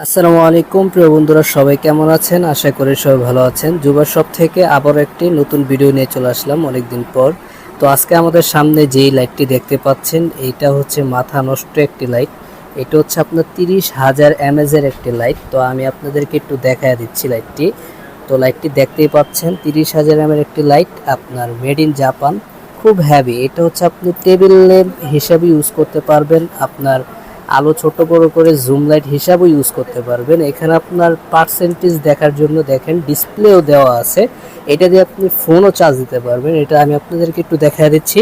আসসালামু আলাইকুম প্রিয় বন্ধুরা, সবাই কেমন আছেন? আশা করি সবাই ভালো আছেন। জুবার শপ থেকে আবার একটি নতুন ভিডিও নিয়ে চলে আসলাম অনেকদিন পর। তো আজকে আমাদের সামনে যেই লাইটটি দেখতে পাচ্ছেন, এইটা হচ্ছে মাথা নষ্ট একটি লাইট। এটা হচ্ছে আপনার 30,000 এমএএর একটি লাইট। তো আমি আপনাদেরকে একটু দেখায় দিচ্ছি লাইটটি। তো লাইটটি দেখতেই পাচ্ছেন, 30,000 এমএর একটি লাইট, আপনার মেড ইন জাপান, খুব হ্যাভি। এটা হচ্ছে আপনি টেবিল ল্যাম্প হিসাবে ইউজ করতে পারবেন, আপনার আলো ছোট বড় করে জুম লাইট হিসাবেও ইউজ করতে পারবেন। এখানে আপনার পার্সেন্টেজ দেখার জন্য দেখেন ডিসপ্লেও দেওয়া আছে। এটা দিয়ে আপনি ফোনও চার্জ দিতে পারবেন। এটা আমি আপনাদেরকে একটু দেখায় দিচ্ছি।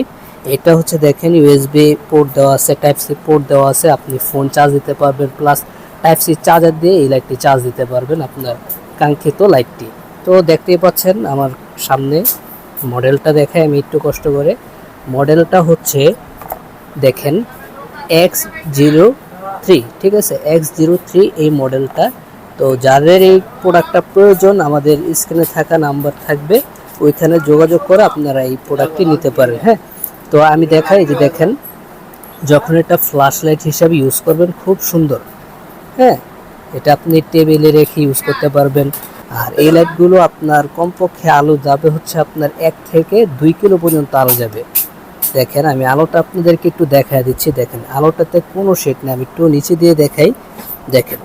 এটা হচ্ছে দেখেন ইউএসবি পোর্ট দেওয়া আছে, টাইপ সি পোর্ট দেওয়া আছে, আপনি ফোন চার্জ দিতে পারবেন, প্লাস টাইপ সি চার্জার দিয়ে এই লাইটটি চার্জ দিতে পারবেন, আপনার কাঙ্ক্ষিত লাইটটি। তো দেখতেই পাচ্ছেন আমার সামনে মডেলটা দেখায় আমি একটু কষ্ট করে। মডেলটা হচ্ছে দেখেন X03, ঠিক আছে, X03 এই মডেলটা। তো যাদের এই প্রোডাক্টটা প্রয়োজন, আমাদের স্ক্রিনে থাকা নাম্বার থাকবে, ওইখানে যোগাযোগ করে আপনারা এই প্রোডাক্টটি নিতে পারেন। হ্যাঁ, তো আমি দেখাই যে দেখেন, যখন এটা ফ্ল্যাশ লাইট হিসাবে ইউজ করবেন খুব সুন্দর। হ্যাঁ, এটা আপনি টেবিলে রেখে ইউজ করতে পারবেন। আর এই লাইটগুলো আপনার কমপক্ষে আলো যাবে হচ্ছে আপনার 1 থেকে 2 কিলো পর্যন্ত আলো যাবে। দেখেন আমি আলোটা আপনাদেরকে একটু দেখা দিচ্ছি। দেখেন আলোটাতে কোনো শেড নেই, আমি একটু নিচে দিয়ে দেখাই। দেখেন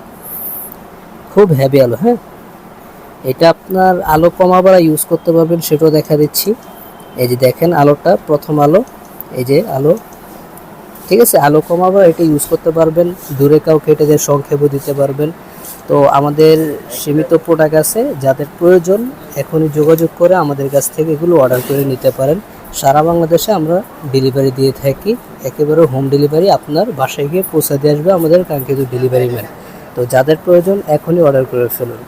খুব হেভি আলো। হ্যাঁ, এটা আপনার আলো কমাবার ইউজ করতে পারবেন, সেটাও দেখা দিচ্ছি। এই যে দেখেন আলোটা, প্রথম আলো, এই যে আলো, ঠিক আছে। আলো কমাবার এটা ইউজ করতে পারবেন, দূরে কাউকে এটা দিয়ে সংক্ষেপও দিতে পারবেন। তো আমাদের সীমিত প্রোডাক্ট আছে, যাদের প্রয়োজন এখনই যোগাযোগ করে আমাদের কাছ থেকে এগুলো অর্ডার করে নিতে পারেন। সারা বাংলাদেশে আমরা ডেলিভারি দিয়ে থাকি, একেবারে হোম ডেলিভারি, আপনার বাসায় গিয়ে পৌঁছে দিয়ে আসবে আমাদের কাঙ্ক্ষিত ডেলিভারি ম্যান। তো যাদের প্রয়োজন এখনই অর্ডার করে ফেলুন।